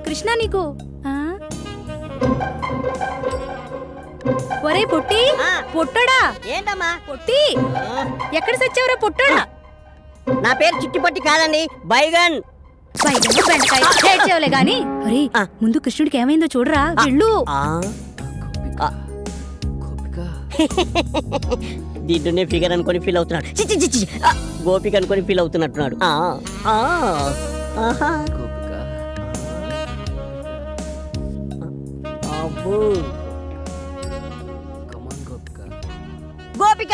కృష్ణ నీకు ఒరే పొట్టి పొట్టడా ఏంటమ్మా పొట్టి ఎక్కడ సచ్చావురా పొట్టడా? నా పేరు చిట్టిపట్టి కాదండి, బైగన్. బెండకాయ గాని అరే ముందు కృష్ణుడికి ఏమైందో చూడరా వెళ్ళు. దీంట్లోనే ఫిగర్ అనుకొని ఫీల్ అవుతున్నాడు. గోపిక అనుకొని ఫీల్ అవుతున్నట్టున్నాడు. గోపిక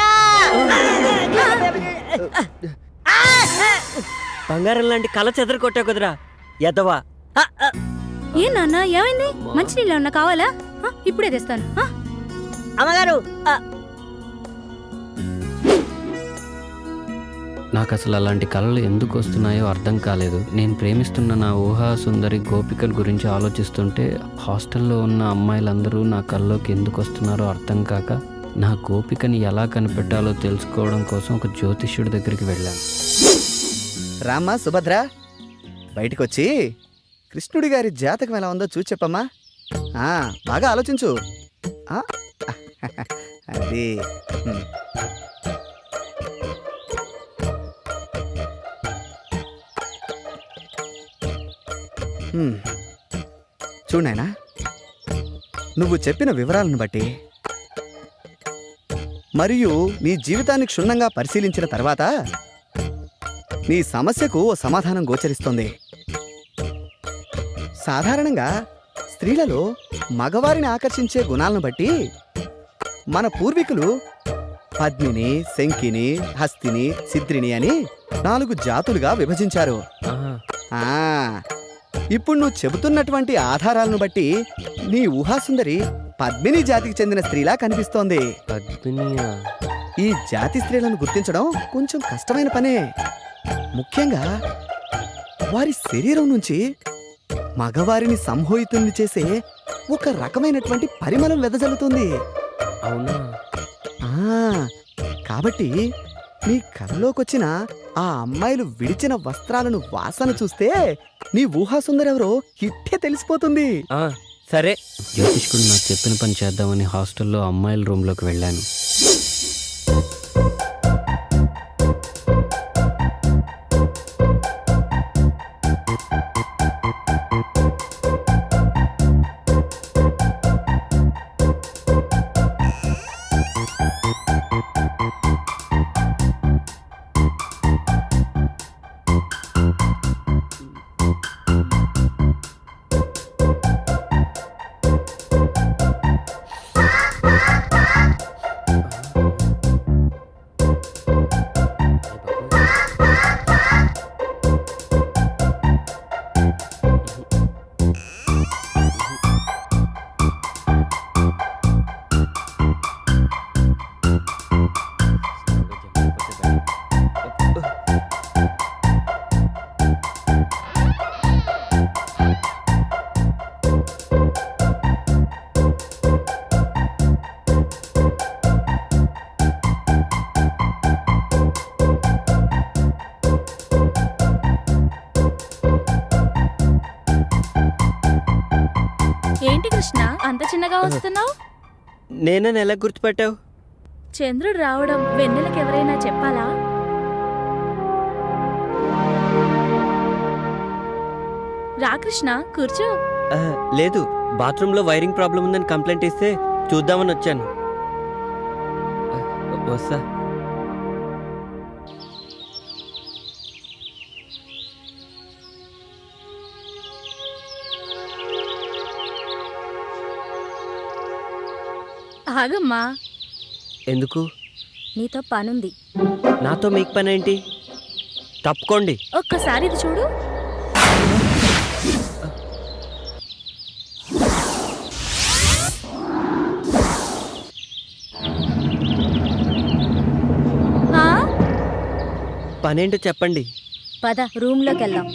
బంగారం లాంటి కళ చెదర కొట్టా కుదరా ఎదవా. ఏ నాన్న ఏమైంది? మంచినీళ్ళు ఏమన్నా కావాలా? ఇప్పుడే తెస్తాను. అమ్మగారు నాకు అసలు అలాంటి కళలు ఎందుకు వస్తున్నాయో అర్థం కాలేదు. నేను ప్రేమిస్తున్న నా ఊహా సుందరి గోపికల గురించి ఆలోచిస్తుంటే హాస్టల్లో ఉన్న అమ్మాయిలందరూ నా కళ్ళలోకి ఎందుకు వస్తున్నారో అర్థం కాక నా గోపికని ఎలా కనిపెట్టాలో తెలుసుకోవడం కోసం ఒక జ్యోతిష్యుడి దగ్గరికి వెళ్ళాను. రామ్మా సుభద్ర, బయటకొచ్చి కృష్ణుడి గారి జాతకం ఎలా ఉందో చూసి చెప్పమ్మా. బాగా ఆలోచించు. అది చూడైనా, నువ్వు చెప్పిన వివరాలను బట్టి మరియు నీ జీవితాన్ని క్షుణ్ణంగా పరిశీలించిన తర్వాత నీ సమస్యకు ఓ సమాధానం గోచరిస్తోంది. సాధారణంగా స్త్రీలలో మగవారిని ఆకర్షించే గుణాలను బట్టి మన పూర్వీకులు పద్మిని, శంకిని, హస్తిని, సిద్రిని అని 4 జాతులుగా విభజించారు. ఇప్పుడు నువ్వు చెబుతున్నటువంటి ఆధారాలను బట్టి నీ ఊహాసుందరి పద్మిని జాతికి చెందిన స్త్రీలా కనిపిస్తోంది. ఈ జాతి స్త్రీలను గుర్తించడం కొంచెం కష్టమైన పనే. ముఖ్యంగా వారి శరీరం నుంచి మగవారిని సంమోహితుల్ని చేసే ఒక రకమైనటువంటి పరిమళం వెదజల్లుతుంది. అవునా? కాబట్టి నీ కళ్ళలోకొచ్చిన ఆ అమ్మాయిలు విడిచిన వస్త్రాలను వాసన చూస్తే నీ ఊహాసుందరెవరో ఇట్టే తెలిసిపోతుంది. సరే, జ్యోతిష్కుడు నాకు చెప్పిన పని చేద్దామని హాస్టల్లో అమ్మాయిల రూమ్లోకి వెళ్ళాను. ఏంటి కృష్ణ అంత చిన్నగా వస్తున్నావు? నేనని ఎలా గుర్తుపట్టావు? చంద్రుడు రావడం వెన్నెలకు ఎవరైనా చెప్పాలా? రా కృష్ణ, కూర్చో. లేదు, బాత్రూంలో వైరింగ్ ప్రాబ్లం ఉందని కంప్లైంట్ ఇస్తే చూద్దామని వచ్చాను. వస్తా. ఆగమ్మా. ఎందుకు? నీతో పనుంది. నాతో మీకు పని ఏంటి? తప్పుకోండి. ఒక్కసారి ఇది చూడు. పనేంటో చెప్పండి. పద రూమ్లోకి వెళ్దాం.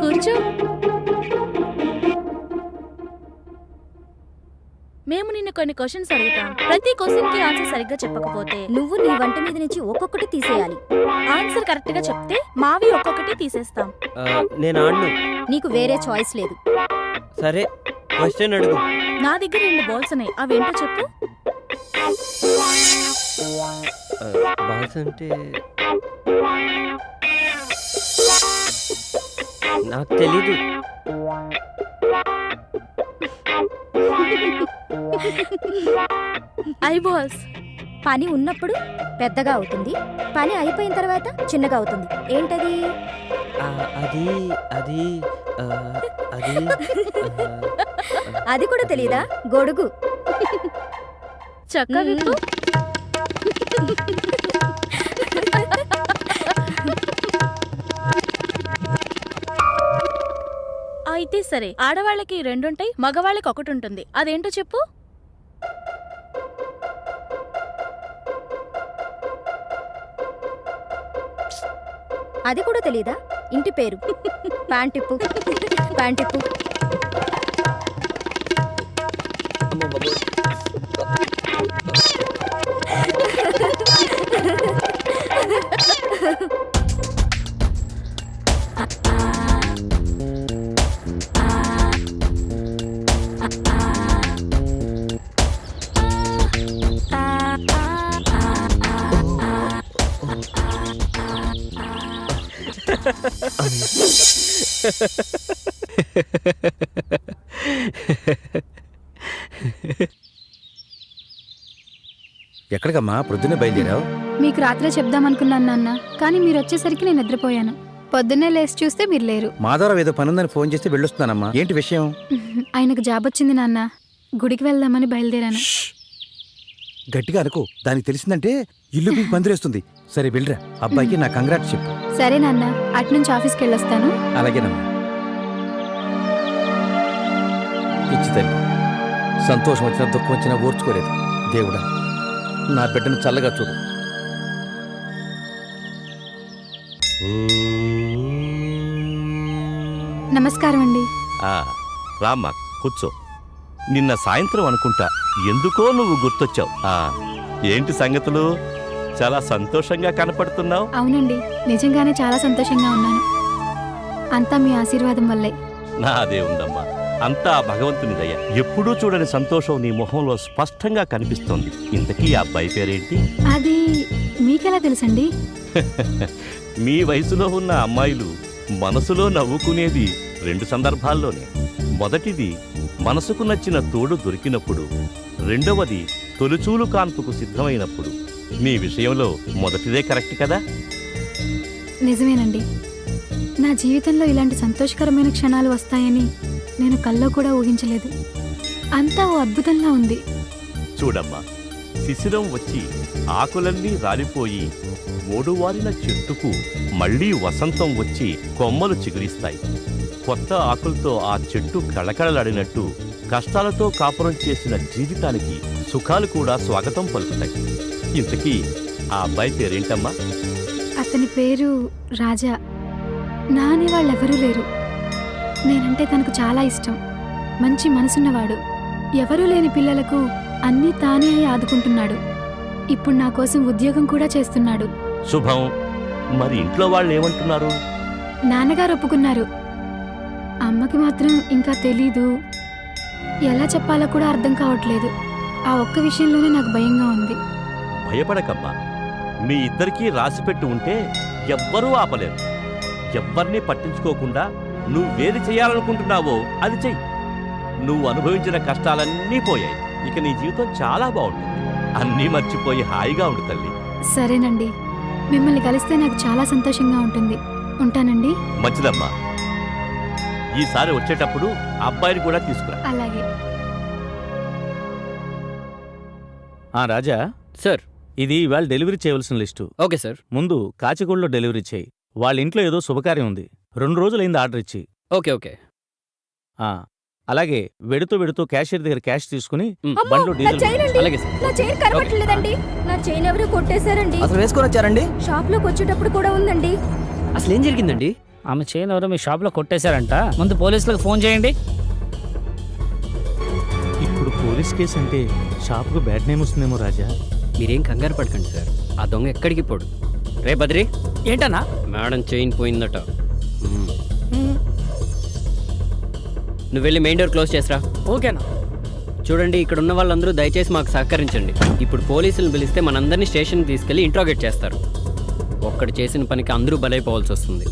కూర్చో. మేము నిన్ను కొన్ని క్వశ్చన్స్ అడుగుతాం. ప్రతి క్వశ్చన్ కి ఆన్సర్ సరిగ్గా చెప్పకపోతే నువ్వు నీ వంట మీద నుంచి ఒక్కొక్కటి తీసేయాలి. ఆన్సర్ కరెక్ట్ గా చెప్తే మావి ఒక్కొక్కటి తీసేస్తాం. నేను ఆడను. నీకు వేరే చాయిస్ లేదు. సరే క్వశ్చన్ అడుగు. నా దగ్గర 2 బాల్స్ ఉన్నాయి, అవేంటో చెప్పు. బాల్స్ అంటే నాకు తెలీదు. I balls. పని ఉన్నప్పుడు పెద్దగా అవుతుంది, పని అయిపోయిన తర్వాత చిన్నగా అవుతుంది. ఏంటది? అది అది ఆ, అది అది కూడా తెలీదా? గొడుగు. చక్క విప్పు. అయితే సరే, ఆడవాళ్ళకి 2 ఉంటాయి, మగవాళ్ళకి 1 ఉంటుంది. అదేంటో చెప్పు. అది కూడా తెలీదా? ఇంటి పేరు. ప్యాంటిప్పు. ప్యాంటిప్పు. అమ్మ బాబోయ్. ఎక్కడికమ్మా ప్రొద్దునే బయలుదేరావు? మీకు రాత్రే చెప్దామనుకున్నాను నాన్న, కానీ మీరు వచ్చేసరికి నేను నిద్రపోయాను. పొద్దున్నే లేచి చూస్తే మీరు లేరు. మాధవరావు ఏదో పనుందని ఫోన్ చేస్తే వెళ్ళొస్తున్నానమ్మా. ఏంటి విషయం? ఆయనకు జాబ్ వచ్చింది నాన్న, గుడికి వెళ్దామని బయలుదేరాను. గట్టిగా అనుకో, దానికి తెలిసిందంటే ఇల్లు మీకు పందిరేస్తుంది. సరే వెళ్ళరా, అబ్బాయికి నా కంగ్రాట్స్ చెప్పు. సరే నాన్న, అటునుంచి ఆఫీస్కి వెళ్ళొస్తాను. అలాగేనమ్మా. పిచ్చి తల్లి, సంతోషం వచ్చినా దుఃఖం వచ్చినా ఓర్చుకోలేదు. దేవుడా, నా బిడ్డను చల్లగా చూడు. నమస్కారం అండి. రామ్మా కూర్చో. నిన్న సాయంత్రం అనుకుంటా ఎందుకో నువ్వు గుర్తొచ్చావు. ఏంటి సంగతులు? చాలా సంతోషంగా కనపడుతున్నావు. అవునండి, నిజంగానే చాలా సంతోషంగా ఉన్నాను. అంతా మీ ఆశీర్వాదం వల్లే. నాదే ఉందమ్మా, అంతా భగవంతుని దయ. ఎప్పుడూ చూడని సంతోషం నీ మొహంలో స్పష్టంగా కనిపిస్తోంది. ఇంతకీ ఆ అబ్బాయి పేరేంటి? అది మీకెలా తెలుసండి? మీ వయసులో ఉన్న అమ్మాయిలు మనసులో నవ్వుకునేది 2 సందర్భాల్లోనే. మొదటిది మనసుకు నచ్చిన తోడు దొరికినప్పుడు, రెండవది తొలిచూలు కాన్పుకు సిద్ధమైనప్పుడు. మీ విషయంలో మొదటిదే కరెక్ట్ కదా? నిజమేనండి. నా జీవితంలో ఇలాంటి సంతోషకరమైన క్షణాలు వస్తాయని నేను కల్లో కూడా ఊహించలేదు. అంతా ఓ అద్భుతంగా ఉంది. చూడమ్మా, శిశిరం వచ్చి ఆకులన్నీ రాలిపోయి మూడువారిన చెట్టుకు మళ్లీ వసంతం వచ్చి కొమ్మలు చిగురిస్తాయి. కొత్త ఆకులతో ఆ చెట్టు కళకళలాడినట్టు కష్టాలతో కాపురం చేసిన జీవితానికి సుఖాలు కూడా స్వాగతం పలుకుతాయి. ఇంతకీ ఆ అబ్బాయి పేరేంటమ్మా? అతని పేరు రాజా. నా అనే వాళ్ళెవరూ లేరు. నేనంటే తనకు చాలా ఇష్టం. మంచి మనసున్నవాడు. ఎవరూ లేని పిల్లలకు అన్నీ తానే అయి ఆదుకుంటున్నాడు. ఇప్పుడు నా కోసం ఉద్యోగం కూడా చేస్తున్నాడు. శుభం. మరి ఇంట్లో వాళ్ళు ఏమంటున్నారు? నాన్నగారు ఒప్పుకున్నారు. అమ్మకి మాత్రం ఇంకా తెలీదు. ఎలా చెప్పాలో కూడా అర్థం కావట్లేదు. ఆ ఒక్క విషయంలోనే నాకు భయంగా ఉంది. భయపడకమ్మా, మీ ఇద్దరికీ రాసిపెట్టి ఉంటే ఎవ్వరూ ఆపలేరు. ఎవ్వరినీ పట్టించుకోకుండా నువ్వేది చేయాలనుకుంటున్నావో అది చెయ్యి. నువ్వు అనుభవించిన కష్టాలన్నీ పోయాయి. ఇక నీ జీవితం చాలా బాగుంటుంది. అన్నీ మర్చిపోయి హాయిగా ఉండు తల్లి. సరేనండి, మిమ్మల్ని కలిస్తే నాకు చాలా సంతోషంగా ఉంటుంది. ఉంటానండి. మంచిదమ్మా. ఈసారి వచ్చేటప్పుడు అబ్బాయిని కూడా తీసుకురా. అలాగే. రాజా సార్, ఇది ఇవాళ డెలివరీ చేయవలసిన లిస్టు. Okay sir. ముందు కాచిగూడలో డెలివరీ చేయి. వాళ్ళ ఇంట్లో ఏదో శుభకార్యం ఉంది. 2 రోజులైంది ఆర్డర్ ఇచ్చి. Okay okay. అలాగే వెడుతూ వెడుతూ క్యాషియర్ దగ్గర క్యాష్ తీసుకుని అమ్మో, బండ్లో నా డీజిల్ చైన్ అండి. అలాగే సార్. నా చైన్ కనబట్టలేదండి. నా చైన్ ఎవరు కొట్టేశారండి. అసలు వేసుకొని వచ్చారండి? షాప్ లోకి వచ్చేటప్పుడు కూడా ఉందండి. అసలు ఏం జరిగిందండి? ఆమె చైన్ ఎవరో మీ షాప్లో కొట్టేశారంట. ముందు పోలీసులకు ఫోన్ చేయండి. ఇప్పుడు పోలీస్ కేసు అంటే షాప్కు బ్యాడ్ నేమ్ వస్తుందేమో రాజా. మీరేం కంగారు పడకండి సార్, ఆ దొంగ ఎక్కడికి పోడు. రే బద్రి, ఏంటన్నా? మేడం చైన్ పోయిందట. నువ్వు వెళ్ళి మెయిన్ డోర్ క్లోజ్ చేసిరా. ఓకేనా? చూడండి, ఇక్కడ ఉన్న వాళ్ళందరూ దయచేసి మాకు సహకరించండి. ఇప్పుడు పోలీసులను పిలిస్తే మనందరినీ స్టేషన్కి తీసుకెళ్ళి ఇంట్రాగేట్ చేస్తారు. ఒక్కడు చేసిన పనికి అందరూ బలైపోవాల్సి వస్తుంది.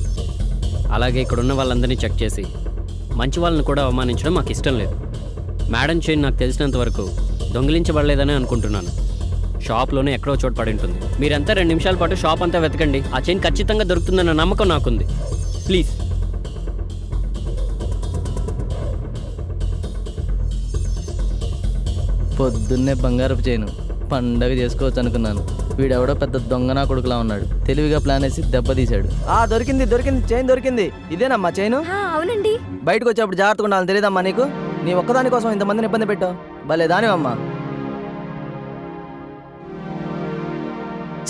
అలాగే ఇక్కడ ఉన్న వాళ్ళందరినీ చెక్ చేసి మంచి వాళ్ళని కూడా అవమానించడం మాకు ఇష్టం లేదు. మేడం చైన్ నాకు తెలిసినంత వరకు దొంగిలించబడలేదని అనుకుంటున్నాను. షాప్లోనే ఎక్కడో చోటు పడి ఉంటుంది. మీరంతా 2 నిమిషాల పాటు షాప్ అంతా వెతకండి. ఆ చైన్ ఖచ్చితంగా దొరుకుతుందన్న నమ్మకం నాకుంది. ప్లీజ్. పొద్దున్నే బంగారపు చేయను పండగ చేసుకోవచ్చు అనుకున్నాను. వీడెవడో పెద్ద దొంగ నా కొడుకులా ఉన్నాడు. తెలివిగా ప్లాన్ వేసి దెబ్బతీశాడు. దొరికింది చైన్ దొరికింది. ఇదేనమ్మా చైను? అవునండి. బయటకు వచ్చేప్పుడు జాగ్రత్తగా ఉండాలని తెలియదమ్మా నీకు? నీ ఒక్కదాని కోసం ఇంతమందిని ఇబ్బంది పెట్టావు. భలే దానివమ్మా.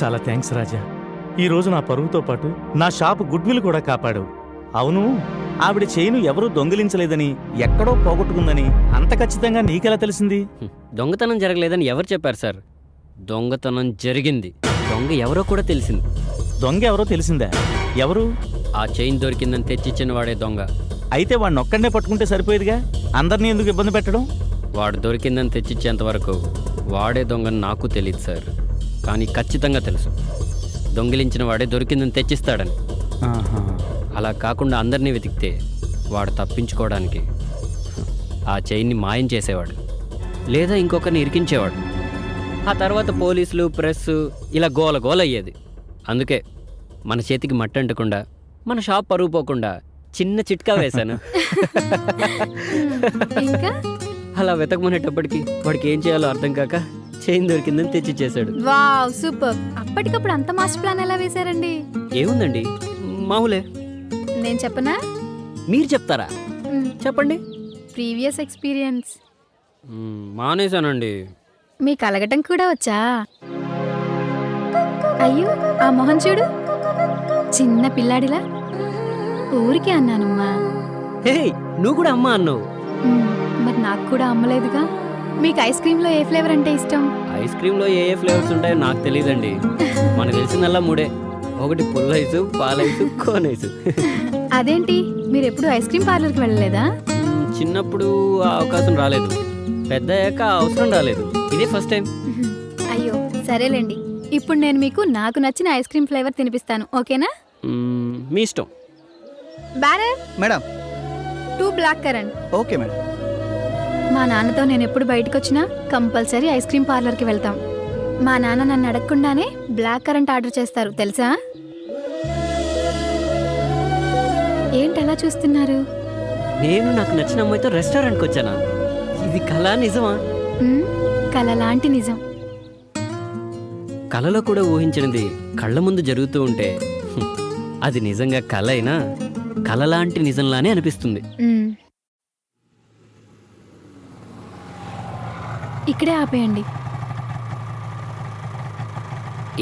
చాలా థ్యాంక్స్ రాజా. ఈరోజు నా పరువుతో పాటు నా షాపు గుడ్విల్ కూడా కాపాడావు. అవును, ఆవిడ చైను ఎవరూ దొంగిలించలేదని, ఎక్కడో పోగొట్టుకుందని అంత ఖచ్చితంగా నీకెలా తెలిసింది? దొంగతనం జరగలేదని ఎవరు చెప్పారు సార్? దొంగతనం జరిగింది. దొంగ ఎవరో కూడా తెలిసింది. దొంగ ఎవరో తెలిసిందా? ఎవరు? ఆ చైన్ దొరికిందని తెచ్చిచ్చిన వాడే దొంగ. అయితే వాడిని ఒక్కడనే పట్టుకుంటే సరిపోయేదిగా. అందరినీ ఎందుకు ఇబ్బంది పెట్టడం? వాడు దొరికిందని తెచ్చిచ్చేంత వరకు వాడే దొంగని నాకు తెలియదు సార్. కానీ ఖచ్చితంగా తెలుసు, దొంగిలించిన వాడే దొరికిందని తెచ్చిస్తాడని. అలా కాకుండా అందరినీ వెతికితే వాడు తప్పించుకోవడానికి ఆ చైన్ని మాయం చేసేవాడు, లేదా ఇంకొకరిని ఇరికించేవాడు. ఆ తర్వాత పోలీసులు, ప్రెస్ ఇలా గోల అయ్యేది. అందుకే మన చేతికి మట్టి అంటకుండా, మన షాప్ పరువు పోకుండా చిన్న చిట్కా వేశాను. ఇంకా అలా వెతకమనేటప్పటికి వాడికి ఏం చేయాలో అర్థం కాక చైన్ దొరికిందని తెచ్చిచ్చేశాడు. Wow, super. అప్పటికప్పుడు అంత మాస్టర్ ప్లాన్ ఎలా వేశారండి? ఏముందండి, మామూలే. నేను చెప్పనా? మీరు చెప్తారా? చెప్పండి. Previous experience. మానేశానండి. మీకు అలగటం కూడా వచ్చా? అయ్యో, ఆ మొహం చూడు, చిన్న పిల్లాడిలా. ఊరికే అన్నానమ్మా. హే, నువ్వు కూడా అమ్మ అన్నావు. మరి నాకు కూడా అమ్మలేదుగా. మీకు ఐస్ క్రీమ్లో ఏ ఫ్లేవర్ అంటే ఇష్టం? ఐస్ క్రీమ్లో ఏ ఫ్లేవర్స్ ఉంటాయో నాకు తెలియదండి. మనకు తెలిసిందల్లా 3: ఒకటి పుల్ల ఐసు, పాలైసు, కోన్ ఐసు. అదేంటి, మీరు ఎప్పుడు ఐస్ క్రీమ్ పార్లర్కి వెళ్ళలేదా? చిన్నప్పుడు ఆ అవకాశం రాలేదు, పెద్ద అయ్యాక అవసరం రాలేదు. ఇదే ఫస్ట్ టైం. అయ్యో, సరేలేండి. ఇప్పుడు నేను మీకు నాకు నచ్చిన ఐస్ క్రీమ్ ఫ్లేవర్ తినిపిస్తాను, ఓకేనా? మీ ఇష్టం. Bearer madam. 2 block current. Okay madam. మా నాన్నతో నేను ఎప్పుడు బయటకు వచ్చినా కంపల్సరీ ఐస్ క్రీమ్ పార్లర్కి వెళ్తాం. మా నాన్న నన్ను అడగకుండానే బ్లాక్ కరెంట్ ఆర్డర్ చేస్తారు, తెలుసా? ఏంటి అలా చూస్తున్నారు? నేను నాకు నచ్చిన అమ్మాయితో రెస్టారెంట్కి వచ్చానా? ఇది కళ నిజమా? కళ లాంటి నిజం. కళలో కూడా ఊహించినది కళ్ళ ముందు జరుగుతూ ఉంటే అది నిజంగా కళ అయినా కళ లాంటి నిజంలానే అనిపిస్తుంది. ఇక్కడే ఆపేయండి.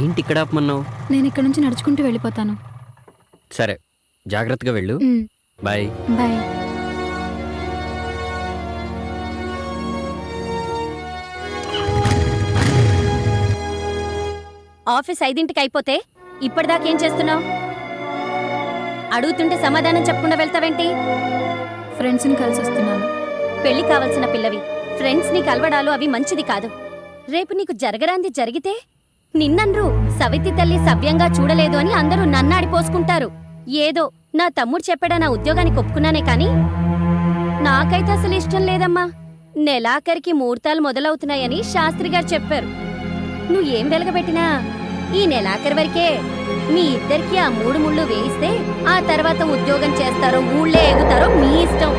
ఏంటి ఇక్కడ ఆపమన్నావు? నేను ఇక్కడ నుంచి నడుచుకుంటూ వెళ్ళిపోతాను. సరే, జాగ్రత్తగా వెళ్ళు. బాయ్. బాయ్. ఆఫీస్ 5ంటికి అయిపోతే ఇప్పటిదాకేం చేస్తున్నావు? అడుగుతుంటే సమాధానం చెప్పకుండా వెళ్తావేంటి? ఫ్రెండ్స్ని కలిసి వస్తున్నాను. పెళ్లి కావాల్సిన పిల్లవి ఫ్రెండ్స్ని కలవడాలు అవి మంచిది కాదు. రేపు నీకు జరగరాంది జరిగితే నిన్నన్రు సవితి తల్లి సవ్యంగా చూడలేదు అని అందరూ నన్నాడిపోసుకుంటారు. ఏదో నా తమ్ముడు చెప్పాడా నా ఉద్యోగానికి ఒప్పుకున్నానే కాని నాకైతే అసలు ఇష్టం లేదమ్మా. నెలాఖరికి ముహూర్తాలు మొదలవుతున్నాయని శాస్త్రి గారు చెప్పారు. నువ్వు ఏం వెలగబెట్టినా ఈ నెలాఖరి వరకే. మీ ఇద్దరికి ఆ 3 ముళ్ళు వేయిస్తే ఆ తర్వాత ఉద్యోగం చేస్తారో ఊళ్ళే ఎగుతారో మీ ఇష్టం.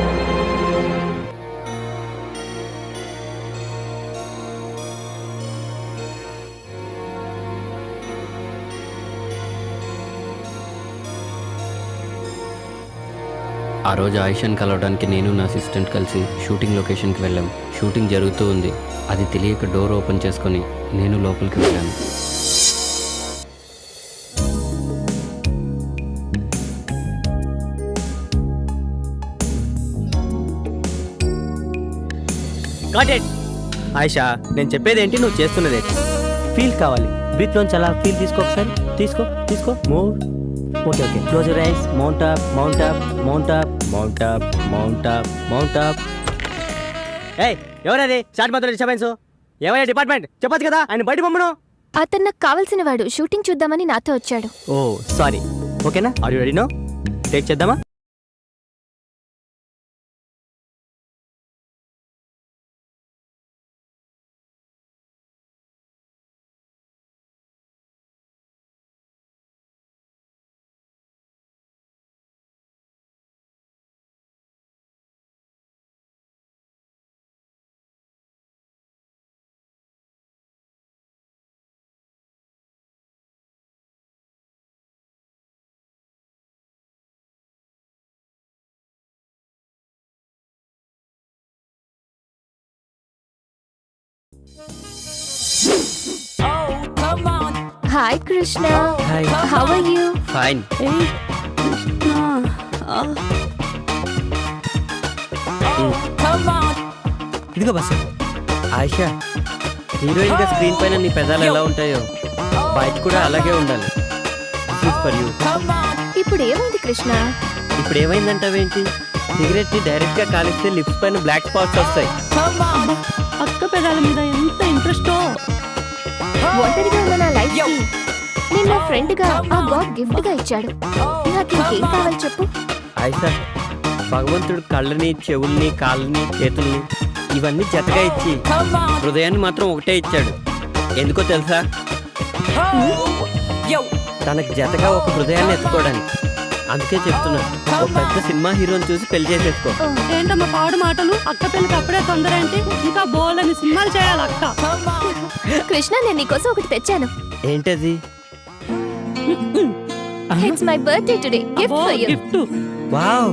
ఆ రోజు ఆయిషాని కలవడానికి నేను నా అసిస్టెంట్ కలిసి షూటింగ్ లొకేషన్కి వెళ్ళాం. షూటింగ్ జరుగుతూ ఉంది. అది తెలియక డోర్ ఓపెన్ చేసుకొని నేను లోపలికి వెళ్ళాను. ఆయిషా నేను చెప్పేది ఏంటి, నువ్వు చేస్తున్నది ఫీల్ కావాలి. బ్రీత్ లోంచి అలా ఫీల్ తీసుకో, ఒకసారి తీసుకో తీసుకో. More. Okay okay, close your eyes. Mount up, mount up, mount up, mount up, mount up, mount up. ఏయ్ ఎవరది షార్ట్ మాత్రం డిస్టర్బెన్స్? ఏమయ్యా డిపార్ట్మెంట్, చెప్పొచ్చు కదా ఆయన బయట పంపను. అతను నాకు కావాల్సిన వాడు, షూటింగ్ చూద్దామని నాతో వచ్చాడు. Oh sorry. ఓకేనా, are you ready no? Take చేద్దామా? Hi Krishna, hi. How are you? Fine. ఇదిగో బస్. ఆయిషా, హీరోయిన్ గా స్క్రీన్ పైన నీ పెదాలు ఎలా ఉంటాయో బయట కూడా అలాగే ఉండాలి. For you. ఇప్పుడు ఏమైంది కృష్ణ? ఇప్పుడు ఏమైందంటావేంటి? సిగరెట్ ని డైరెక్ట్ గా కాలిస్తే లిప్స్ పైన బ్లాక్ స్పాట్స్ వస్తాయి. అక్క పెదాల మీద ఎంత ఇంట్రెస్టో. ఒంటరిగా ఉన్న నా లైఫ్ కి నేను నా ఫ్రెండ్ గా ఆ గాడ్ గిఫ్ట్ గా ఇచ్చాడు. నాకు ఇంకేం కావాలి చెప్పు? ఆయిషా, భగవంతుడు కళ్ళని, చెవుల్ని, కాళ్ళని, చేతుల్ని ఇవన్నీ జతగా ఇచ్చి హృదయాన్ని మాత్రం ఒకటే ఇచ్చాడు. ఎందుకో తెలుసా? తనకు జతగా ఒక హృదయాన్ని ఎత్తుకోవడానికి. అందుకే చెప్తున్నా, ఒక పెద్ద సినిమా హీరోని చూసి పెళ్లి చేసేసుకో. ఏంటమ్మా పాడు మాటలు? అక్క పెళ్ళికి అప్పుడే తొందర ఏంటి? ఇంకా బోలని సినిమాలు చేయాలి అక్క. కృష్ణ, నేను నీకోసం ఒకటి తెచ్చాను. ఏంటది? It's my birthday today, gift for you. Gift. Wow,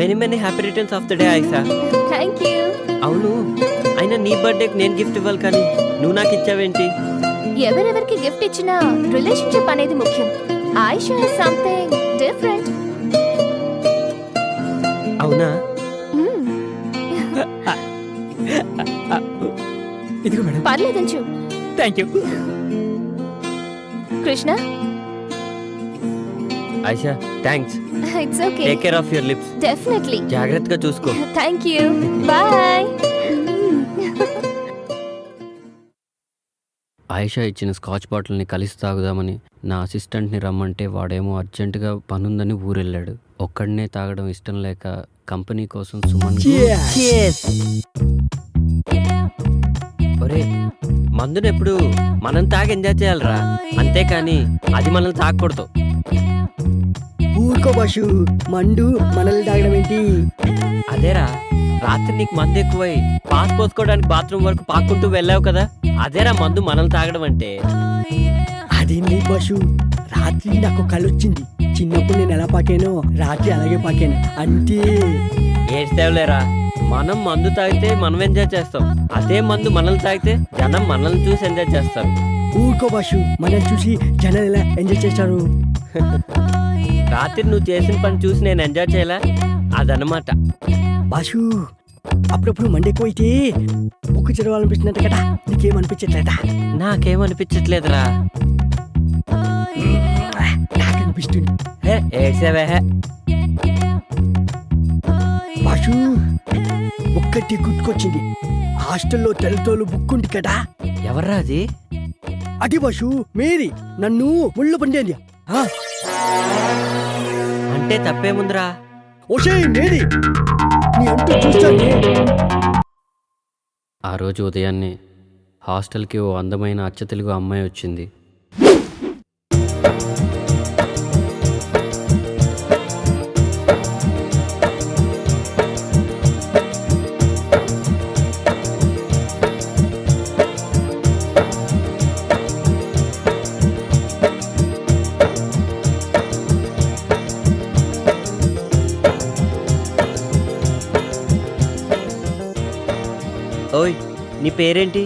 many many happy returns of the day Ayesha. Thank you. అవును, అయినా నీ బర్త్డేకి నేను గిఫ్ట్ ఇవ్వాలి కానీ నువ్వు నాకు ఇచ్చావేంటి? ఎవరెవరికి గిఫ్ట్ ఇచ్చినా రిలేషన్షిప్ అనేది ముఖ్యం. Ayesha is something different. అవునా? ఇదిగో మేడం. పర్లేదంచు. Thank you. Krishna, Ayesha thanks. It's okay. Take care of your lips. Definitely. జాగ్రత్తగా చూసుకో. Thank you. బాయ్. ఆయిషా ఇచ్చిన స్కాచ్ బాటిల్ని కలిసి తాగుదామని నా అసిస్టెంట్ని రమ్మంటే వాడేమో అర్జెంటుగా పనుందని ఊరెళ్ళాడు. ఒక్కడనే తాగడం ఇష్టం లేక కంపెనీ కోసం సుమన్. ఒరే, మందునెప్పుడు మనం తాగి ఎంజాయ్ చేయాలరా, అంతేకాని అది మనల్ని తాగకూడదు. ఊరుకో బాషు, మండు మనల్ని తాగడం ఏంటి? అదేరా, రాత్రి నీకు మందు ఎక్కువై పాస్ పోసుకోవడానికి బాత్రూమ్ వరకు పాక్కుంటూ వెళ్ళావు కదా, అదేరా మందు మనల్ని తాగడం అంటే. అదేం లేదు బాషు, రాత్రి నాకు కళ్ళు వచ్చింది. చిన్నప్పుడు నేను ఎలా పాకానో రాత్రి అలాగే పాకాను అంటే. ఏడ్చేవలేరా, మనం మందు తాగితే మనం ఎంజాయ్ చేస్తాం, అదే మందు మనల్ని తాగితే జనం మనల్ని చూసి ఎంజాయ్ చేస్తారు. ఊరుకో బాషు, మనల్ని చూసి జనాలు ఎలా ఎంజాయ్ చేస్తారు? రాత్రి నువ్వు చేసిన పని చూసి నేను ఎంజాయ్ చేయలే, అదనమాట. బాషు, అప్పుడప్పుడు మండెక్కువైతే బుక్ చదవాలనిపిస్తుందంట కదా, నీకేమనిపించట్లేదా? నాకేమనిపించట్లేదురా. నాకు అనిపిస్తుంది. హే ఏడ్చేవే. బాషు, ఒక్కటి గుర్తుకొచ్చింది. హాస్టల్లో తెల్లతోలు బుక్ ఉంది కదా. ఎవర్రా అది? అది బాషు, మేరీ నన్ను ముళ్ళు పండేది. అంటే తప్పేముందిరా? ఓషే మేరీ, నీ అంటూ చూస్తానే. ఆ రోజు ఉదయాన్నే హాస్టల్కి ఓ అందమైన అచ్చ తెలుగు అమ్మాయి వచ్చింది. ఓయ్, నీ పేరేంటి?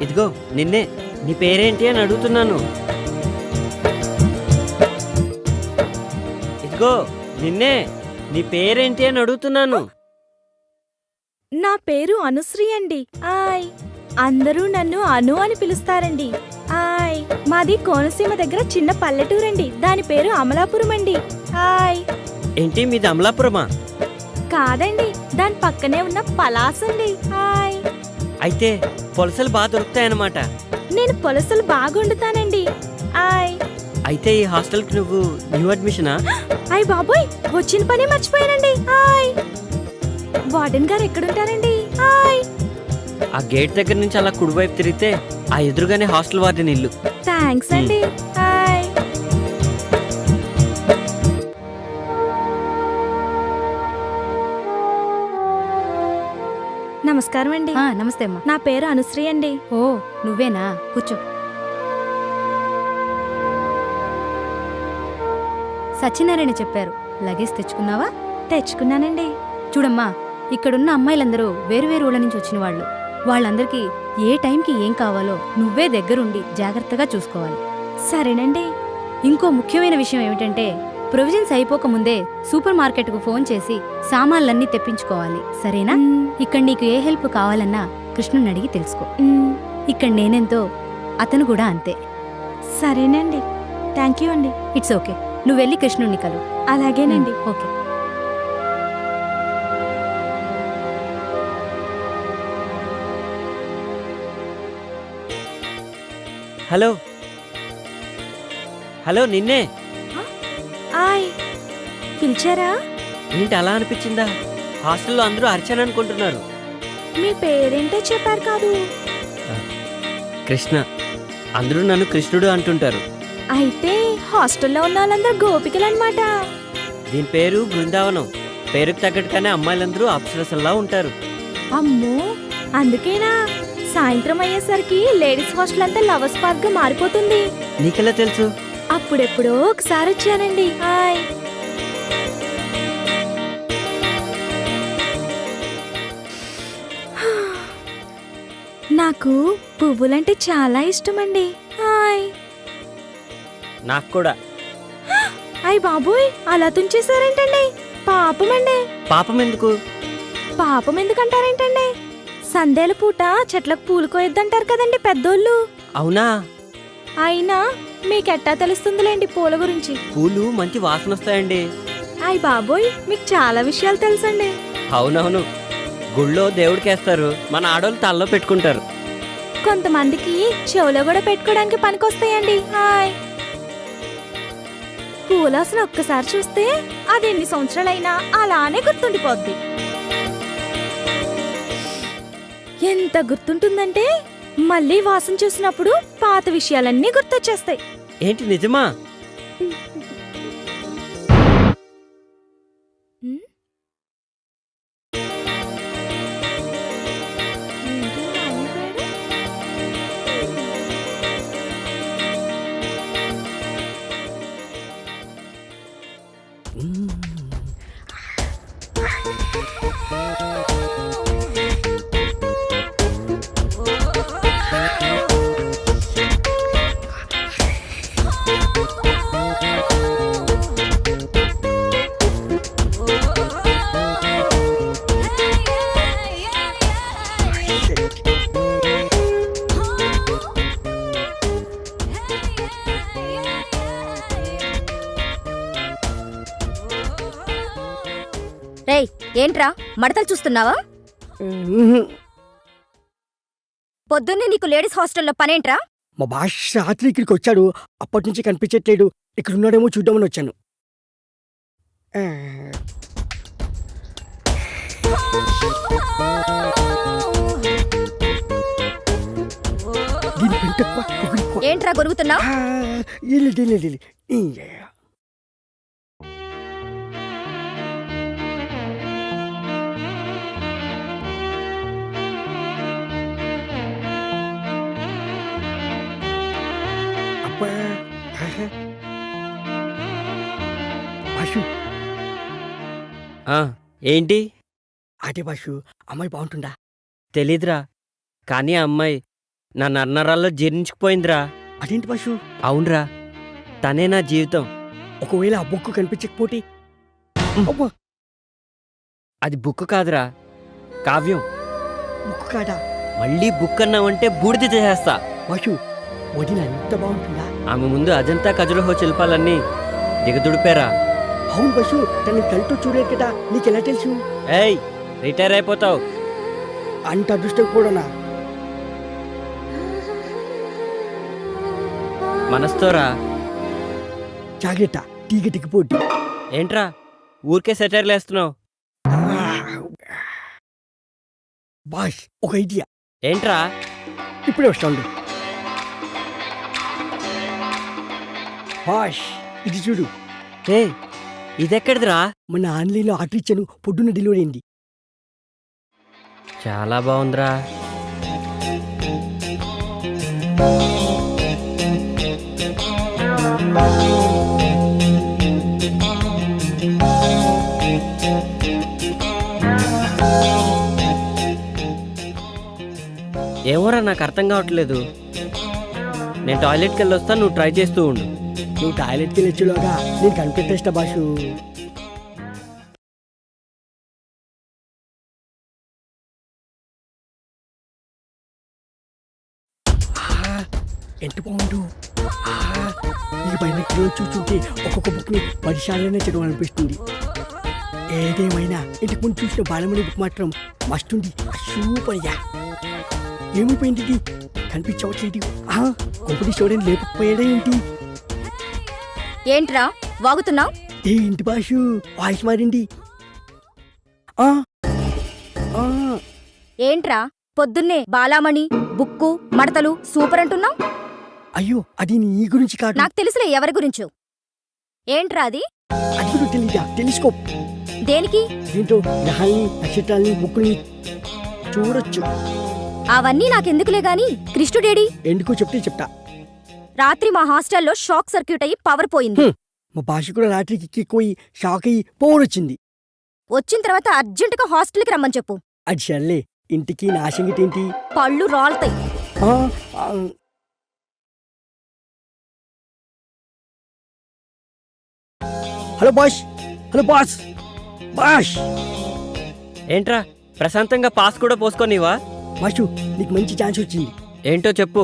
ఇదిగో నిన్నే, నీ పేరేంటి అని అడుగుతున్నాను. ఇదిగో నిన్నే, నీ పేరేంటి అని అడుగుతున్నాను. నా పేరు అనుశ్రీ అండి. ఆయ్ అందరూ నన్ను అను అని పిలుస్తారండి. ఆయ్ మాది కోనసీమ దగ్గర చిన్న పల్లెటూరండి. దాని పేరు అమలాపురం అండి. ఆయ్ ఏంటి మీది అమలాపురమా? కాదండి, దాని పక్కనే ఉన్న పలాసండి. ఆయ్ అయితే పొలసలు బాగా దొరుకుతాయన్నమాట. నేను పులసలు బాగుండుతానండి. ఆయ్ అయితే ఈ హాస్టల్కి నువ్వు న్యూ అడ్మిషనా? ఆయ్ బాబోయ్, వచ్చిన పని మర్చిపోయానండి. ఆయ్ వార్డెన్ గారు ఎక్కడుంటారండి? ఆయ్ ఆ గేట్ దగ్గర నుంచి అలా కుడివైపు తిరిగితే ఆ ఎదురుగానే హాస్టల్ వార్డెన్ ఇల్లు. థ్యాంక్స్ అండి. ఆయ్ నమస్కారం అండి. నమస్తే అమ్మా. నా పేరు అనుశ్రీ అండి. ఓ నువ్వేనా, కూర్చో. సత్యనారాయణ చెప్పారు, లగేజ్ తెచ్చుకున్నావా? తెచ్చుకున్నానండి. చూడమ్మా, ఇక్కడున్న అమ్మాయిలందరూ వేరువేరు ఊళ్ళ నుంచి వచ్చిన వాళ్ళు. వాళ్ళందరికీ ఏ టైంకి ఏం కావాలో నువ్వే దగ్గరుండి జాగ్రత్తగా చూసుకోవాలి. సరేనండి. ఇంకో ముఖ్యమైన విషయం ఏమిటంటే, ప్రొవిజన్స్ అయిపోకముందే సూపర్ మార్కెట్కు ఫోన్ చేసి సామాన్లన్నీ తెప్పించుకోవాలి, సరేనా? ఇక్కడ నీకు ఏ హెల్ప్ కావాలన్నా కృష్ణుని అడిగి తెలుసుకో. ఇక్కడ నేనెంతో అతను కూడా అంతే. సరేనండి. థ్యాంక్ యూ అండి. It's okay. నువ్వు వెళ్ళి కృష్ణుణ్ణి కలు. అలాగేనండి. ఓకే. హలో హలో, నిన్నే. ఆయ్ పిలిచారా? ఏంటి అలా అనిపించిందా? హాస్టల్లో అందరూ అర్చన అనుకుంటున్నారు. మీ పేరేంటో చెప్పారు కాదు. కృష్ణ. అందరూ నన్ను కృష్ణుడు అంటుంటారు. అయితే హాస్టల్లో ఉన్న వాళ్ళందరూ గోపికలు అనమాట. దీని పేరు బృందావనం. పేరుకు తగ్గట్టుగానే అమ్మాయిలందరూ అప్సరసల్లా ఉంటారు. అమ్మో, అందుకేనా సాయంత్రం అయ్యేసరికి లేడీస్ హాస్టల్ అంతా లవర్స్ పార్క్ గా మారిపోతుంది? నీకెలా తెలుసు? అప్పుడెప్పుడో ఒకసారి వచ్చానండి. హాయ్. నాకు పువ్వులంటే చాలా ఇష్టమండి. హాయ్. నాకు కూడా. అయ్ బాబోయ్, అలా తుంచేశారేంటండి? పాపమండి. పాపం ఎందుకు? పాపం ఎందుకంటారేంటండి? సందేల పూట చెట్లకు పూలు కోయొద్దంటారు కదండి పెద్దోళ్ళు. అవునా? అయినా మీకెట్టా తెలుస్తుందిలేండి పూల గురించి. పూలు మంచి వాసన వస్తాయండి. అయ్ బాబోయ్, మీకు చాలా విషయాలు తెలుసండి. అవునవును, గుళ్ళో దేవుడికేస్తారు, మన ఆడోళ్ళు తలలో పెట్టుకుంటారు. కొంతమందికి చెవులో కూడా పెట్టుకోవడానికి పనికొస్తాయండి. హాయ్. పూలాసన ఒక్కసారి చూస్తే అది ఎన్ని సంవత్సరాలైనా అలానే గుర్తుండిపోద్ది. ఎంత గుర్తుంటుందంటే మళ్ళీ వాసన చూసినప్పుడు పాత విషయాలన్నీ గుర్తొచ్చేస్తాయి. ఏంటి నిజమా? రేయ్, ఏంట్రా మడతలు చూస్తున్నావా? పొద్దున్నే నీకు లేడీస్ హాస్టల్లో పనేంట్రా? మా భాష రాత్రి ఇక్కడికి వచ్చాడు, అప్పటి నుంచి కనిపించట్లేడు. ఇక్కడ ఉన్నాడేమో చూద్దామని వచ్చాను. ఏంట్రా గొరుగుతున్నావు? ఏంటి? అదే బాషు, అమ్మాయి బాగుంటుందా? తెలీదురా, కానీ ఆ అమ్మాయి నా నన్నరాల్లో జీర్ణించుకుపోయిందిరా. అదేంటి బాషు? అవునరా, తనే నా జీవితం. ఒకవేళ ఆ బుక్ కనిపించకపోతే? అది బుక్ కాదురా, కావ్యం. ముక్కు కాదా? మళ్ళీ బుక్ అన్నావంటే బూడిద చేసేస్తా. బాసు వదిన ఎంత బాగుంటుందా? ఆమె ముందు అజంతా ఖజురహో శిల్పాలన్నీ దిగదుడిపారా. అవును బాసు, తనని కళ్ళతో చూడలేదు కదా, నీకెలా తెలుసు? ఏయ్, రిటైర్ అయిపోతావు. అంత అదృష్టం కూడానా? మనస్తోరా. జాగ్రత్త, టీగటికి పోటీ. ఏంట్రా ఊరికే సెటైర్లు వేస్తున్నావు? బాస్, ఒక ఐడియా. ఏంట్రా? ఇప్పుడే వస్తాండు. బాస్, ఇది చూడు. ఏ ఇదెక్కడిదిరా? మన ఆన్లైన్లో ఆర్డర్ ఇచ్చాను, పొద్దున్న డెలివరీ అయింది. చాలా బాగుందిరా. ఏమోరా నాకు అర్థం కావట్లేదు. నేను టాయిలెట్కి వెళ్ళి వస్తాను, నువ్వు ట్రై చేస్తూ ఉండు. నువ్వు టాయిలెట్కి వెళ్ళొచ్చులోగా నేను కనిపెట్టేస్తా బాసు. ఎంత బాగుండు. ఈ పైన కిలో చూస్తుంటే ఒక్కొక్క బుక్ని 10 సార్లనే చదవాలనిపిస్తుంది. ఏదేమైనా ఇంటికి ముందు చూసిన బాలమణి బుక్ మాత్రం మస్తుంది. సూపర్గా. ఏమైపోయింది ఇది? కనిపించవట్లేదు. కొంపటి చూడని లేకపోయాడా ఏంటి? ఏంట్రా వాగుతున్నావు? ఏ ఇంటి బాసు వాయిస్ మారింది. ఆ, ఆ, ఏంట్రా పొద్దున్నే బాలామణి బుక్కు మడతలు సూపర్ అంటున్నావు? అయ్యో, అది నీ గురించి కాదు. నాకు తెలుసులే ఎవరి గురించో. ఏంట్రా అది? అది కూడా తెలీదా? తెలుసుకో. దేనికి? దీంతో గ్రహాల్ని, నక్షత్రాల్ని, బుక్కుల్ని చూడొచ్చు. అవన్నీ నాకెందుకులే గాని కృష్ణుడేడి? ఎందుకో చెప్తే చెప్తా. రాత్రి మా హాస్టల్లో షాక్ సర్క్యూట్ అయ్యి పవర్ పోయింది. మా భాష కూడా రాత్రికి ఎక్కిపోయి షాక్ అయ్యి పోవడొచ్చింది. వచ్చిన తర్వాత అర్జెంటుగా హాస్టల్కి రమ్మని చెప్పు. అది సర్లే, ఇంటికి నా సంగతి ఏంటి? పళ్ళు రాలుతాయి. ఆ, ఆ, hello boss, hello boss, boss. ఏంట్రా ప్రశాంతంగా పాస్ కూడా పోసుకోనివా? బాసు, నీకు మంచి ఛాన్స్ వచ్చింది. ఏంటో చెప్పు.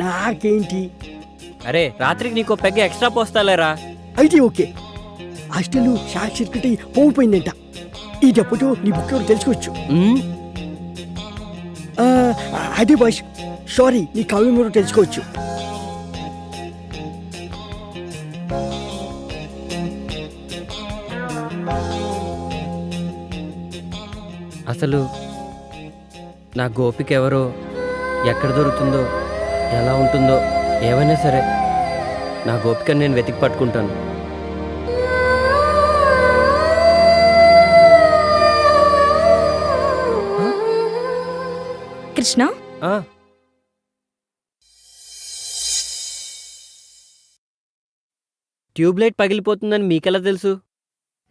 నాకేంటి? అరే రాత్రికి నీకో పెగ్గ ఎక్స్ట్రా పోస్తాలేరా. అయితే ఓకే. హాస్టల్ షార్ట్ సర్క్యూట్ అయ్యి పోయిపోయిందంట. ఈ డబ్బుతో నీ బుక్ ఎవరు తెలుసుకోవచ్చు. అదే బాస్, సారీ, నీ కావ్యం ఎవరో తెలుసుకోవచ్చు. అసలు నా గోపిక ఎవరో, ఎక్కడ దొరుకుతుందో, ఎలా ఉంటుందో ఏమైనా సరే నా గోపికని నేను వెతికి పట్టుకుంటాను. కృష్ణ, ట్యూబ్లైట్ పగిలిపోతుందని మీకెలా తెలుసు?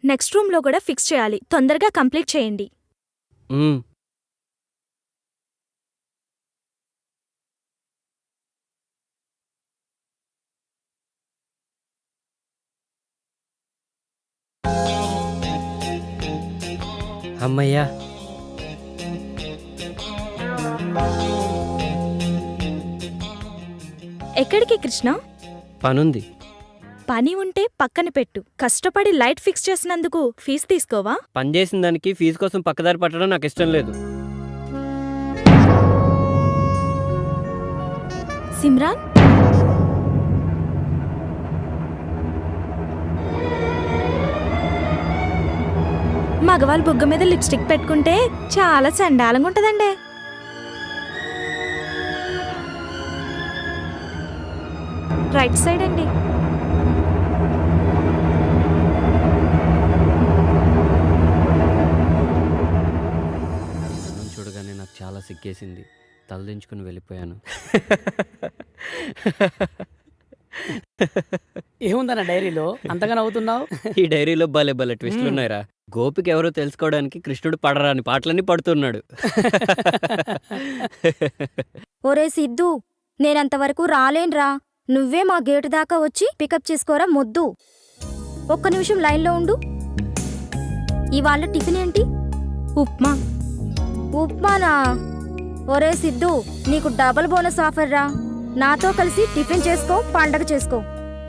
నెక్స్ట్ రూమ్ లో కూడా ఫిక్స్ చేయాలి. తొందరగా కంప్లీట్ చేయండి. అమ్మయ్యా. ఎక్కడికి కృష్ణ? పనుంది. పని ఉంటే పక్కన పెట్టు. కష్టపడి లైట్ ఫిక్స్ చేసినందుకు ఫీజు తీసుకోవా? పని చేసిన దానికి ఫీజు కోసం పక్కదారి పట్టడం నాకు ఇష్టం లేదు. సిమ్రాన్, మగవాళ్ళు బుగ్గ మీద లిప్స్టిక్ పెట్టుకుంటే చాలా చండాలంగా ఉంటదండి. రైట్ సైడ్ అండి. చూడగానే నాకు చాలా సిగ్గేసింది. తలదించుకుని వెళ్ళిపోయాను. ఏముందన్న డైరీలో అంతగా నవ్వుతున్నావు? ఈ డైరీలో భలే భలే ట్విస్టులు ఉన్నాయిరా. గోపిక ఎవరో తెలుసుకోవడానికి కృష్ణుడు పడరాని పాటలన్నీ పడుతున్నాడు. ఒరే సిద్ధు, నేనంతవరకు రాలేన్రా. నువ్వే మా గేటు దాకా వచ్చి పికప్ చేసుకోరా మొద్దు. ఒక్క నిమిషం లైన్లో ఉండు. ఇవాళ టిఫిన్ ఏంటి? ఉప్మా. ఉప్మానా? ఒరే సిద్ధు, నీకు డబుల్ బోనస్ ఆఫర్ రా. నాతో కలిసి టిఫిన్ చేసుకో, పండగ చేసుకో.